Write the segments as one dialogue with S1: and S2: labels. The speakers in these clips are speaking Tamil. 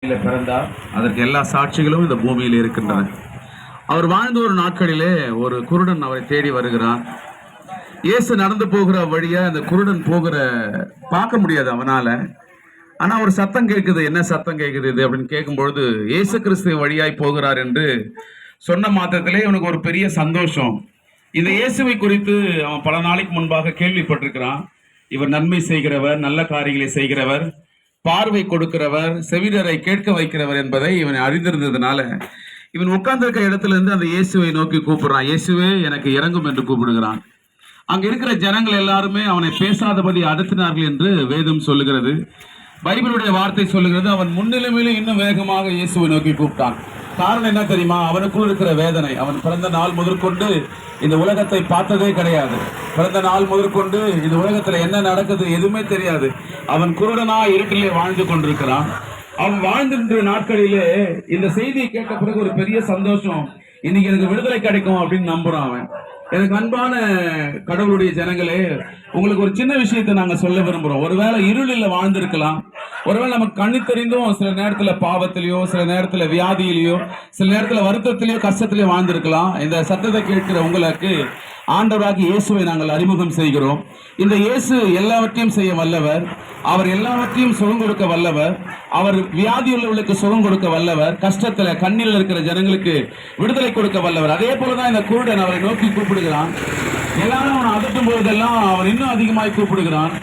S1: பிறந்தார். அதற்கு எல்லா சாட்சிகளும் இந்த பூமியில் இருக்கின்றன. அவர் வாழ்ந்த ஒரு நாட்களிலே ஒரு குருடன் அவரை தேடி வருகிறான். இயேசு நடந்து போகிற வழியா அந்த குருடன் போகிற பார்க்க முடியாது அவனால. ஆனா ஒரு சத்தம் கேட்குது. என்ன சத்தம் கேட்குது இது அப்படின்னு கேட்கும்பொழுது இயேசு கிறிஸ்து வழியாய் போகிறார் என்று சொன்ன மாத்திரத்திலே இவனுக்கு ஒரு பெரிய சந்தோஷம். இந்த இயேசுவை குறித்து அவன் பல நாளைக்கு முன்பாக கேள்விப்பட்டிருக்கிறான். இவர் நன்மை செய்கிறவர், நல்ல காரியங்களை செய்கிறவர், பார்வை கொடுக்கிறவர், செவிடரை கேட்க வைக்கிறவர் என்பதை இவன் அறிந்திருந்ததுனால இவன் உட்கார்ந்திருக்க இடத்துல இருந்து அந்த இயேசுவை நோக்கி கூப்பிடுறான். இயேசுவே எனக்கு இறங்கும் என்று கூப்பிடுகிறான். அங்க இருக்கிற ஜனங்கள் எல்லாருமே அவனை பேசாதபடி அதட்டினார்கள் என்று வேதம் சொல்லுகிறது. பைபிளுடைய வார்த்தை சொல்லுகிறது, அவன் முன்னிலைமையிலும் இன்னும் வேகமாக இயேசுவை நோக்கி கூப்பிட்டான். காரணம் என்ன தெரியுமா? அவனுக்குள் இருக்கிற வேதனை. அவன் பிறந்த நாள் முதற்கொண்டு இந்த உலகத்தை பார்த்ததே கிடையாது. பிறந்த நாள் முதற்கொண்டு இந்த உலகத்துல என்ன நடக்குது எதுவுமே தெரியாது. அவன் குருடனா இருட்டிலே வாழ்ந்து கொண்டிருக்கிறான். அவன் வாழ்ந்திருந்த நாட்களிலே இந்த செய்தியை கேட்ட பிறகு ஒரு பெரிய சந்தோஷம். இன்னைக்கு எனக்கு விடுதலை கிடைக்கும் அப்படின்னு நம்புறான் அவன். எனக்கு அன்பான கடவுளுடைய ஜனங்களே, உங்களுக்கு ஒரு சின்ன விஷயத்தை நாங்க சொல்ல விரும்புறோம். ஒருவேளை இருளில் வாழ்ந்திருக்கலாம். ஒருவேளை நமக்கு கண்ணு தெரிந்தும் சில நேரத்துல பாவத்திலேயோ, சில நேரத்துல வியாதியிலேயோ, சில நேரத்துல வருத்தத்திலேயோ, கஷ்டத்திலேயோ வாழ்ந்திருக்கலாம். இந்த சத்தத்தை கேட்கிற உங்களுக்கு ஆண்டவராகிய இயேசுவை நாங்கள் அறிமுகம் செய்கிறோம். இந்த இயேசு எல்லாவற்றையும் செய்ய வல்லவர். அவர் எல்லாவற்றையும் சுகம் கொடுக்க வல்லவர். அவர் வியாதியுள்ளவர்களுக்கு சுகம் கொடுக்க வல்லவர். கஷ்டத்துல கண்ணில் இருக்கிற ஜனங்களுக்கு விடுதலை கொடுக்க வல்லவர். அதே போலதான் இந்த குருடன் அவரை நோக்கி கூப்பிடுகிறான். எல்லாரும் அவனை அதட்டும் போதெல்லாம் அவன் இன்னும் அதிகமாய் கூப்பிடுகிறான்.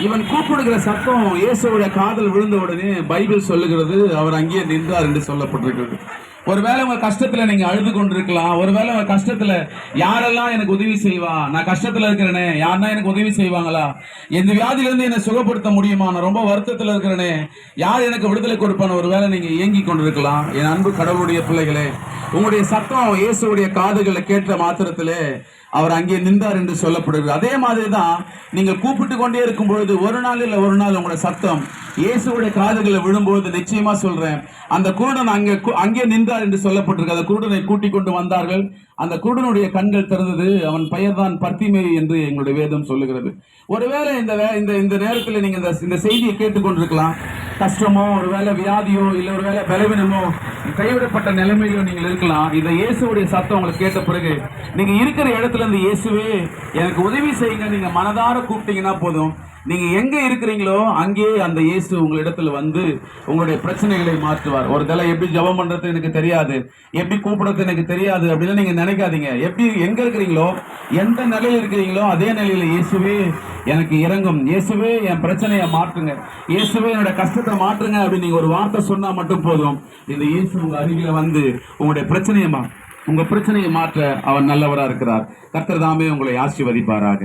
S1: இவன் கூப்பிடுகிற சத்தம் இயேசுடைய காதல் விழுந்த உடனே பைபிள் சொல்லுகிறது அவர் அங்கேயே நின்றார் என்று சொல்லப்பட்டிருக்கிறது. ஒருவேளை உங்க கஷ்டத்துல நீங்க அழுது கொண்டிருக்கலாம். ஒருவேளை உங்க கஷ்டத்துல யாரெல்லாம் எனக்கு உதவி செய்வா, நான் கஷ்டத்துல இருக்கிறேனே, யாருன்னா எனக்கு உதவி செய்வாங்களா, எந்த வியாதியில இருந்து என்னை சுகப்படுத்த முடியுமா, நான் ரொம்ப வருத்தத்துல இருக்கிறேனே, யார் எனக்கு விடுதலை கொடுப்பான்னு ஒருவேளை நீங்க ஏங்கி கொண்டிருக்கலாம். என் அன்பு கடவுளுடைய பிள்ளைகளே, உங்களுடைய சத்தம் இயேசுடைய காதுகளை கேட்ட மாத்திரத்திலே அவர் அங்கே நின்றார் என்று சொல்லப்படுகிறது. அதே மாதிரிதான் நீங்கள் கூப்பிட்டு கொண்டே இருக்கும் பொழுது ஒரு நாள் இல்ல ஒரு நாள் உங்களுடைய சத்தம் இயேசுடைய காதுகளை விழும்போது நிச்சயமா சொல்றேன், அந்த குருடன் அங்கே நின்றார் என்று சொல்லப்பட்டிருக்கு. அந்த குருடனை கூட்டிக் கொண்டு வந்தார்கள். அந்த குருடனுடைய கண்கள் திறந்தது. அவன் பெயர் தான் பர்த்திமேயு என்று எங்களுடைய வேதம் சொல்லுகிறது. ஒருவேளை இந்த நேரத்தில் நீங்க இந்த செய்தியை கேட்டுக்கொண்டிருக்கலாம். கஷ்டமோ, ஒருவேளை வியாதியோ, இல்ல ஒருவேளை பலவீனமோ, கைவிடப்பட்ட நிலைமையிலோ நீங்கள் இருக்கலாம். இந்த இயேசுடைய சத்தம் உங்களுக்கு கேட்ட பிறகு நீங்க இருக்கிற இடத்துல இருந்து இயேசுவே எனக்கு உதவி செய்யுங்க நீங்க மனதார கூப்பிட்டீங்கன்னா போதும். நீங்க எங்க இருக்கிறீங்களோ அங்கே அந்த இயேசு உங்களிடத்துல வந்து உங்களுடைய பிரச்சனைகளை மாற்றுவார். ஒரு தலை எப்படி ஜெபம் பண்றது எனக்கு தெரியாது, எப்படி கூப்பிடுறது எனக்கு தெரியாது அப்படின்னு நீங்க நினைக்காதீங்க. எப்படி எங்க இருக்கிறீங்களோ, எந்த நிலையில இருக்கிறீங்களோ அதே நிலையில இயேசுவே எனக்கு இறங்கும், இயேசுவே என் பிரச்சனையை மாற்றுங்க, இயேசுவே என்னோட கஷ்டத்தை மாற்றுங்க அப்படின்னு நீங்க ஒரு வார்த்தை சொன்னா மட்டும் போதும். இந்த இயேசு உங்க அருகில வந்து உங்களுடைய பிரச்சனையை மாற்ற அவர் நல்லவரா இருக்கிறார். கர்த்தர் தாமே உங்களை ஆசீர்வதிப்பாராக.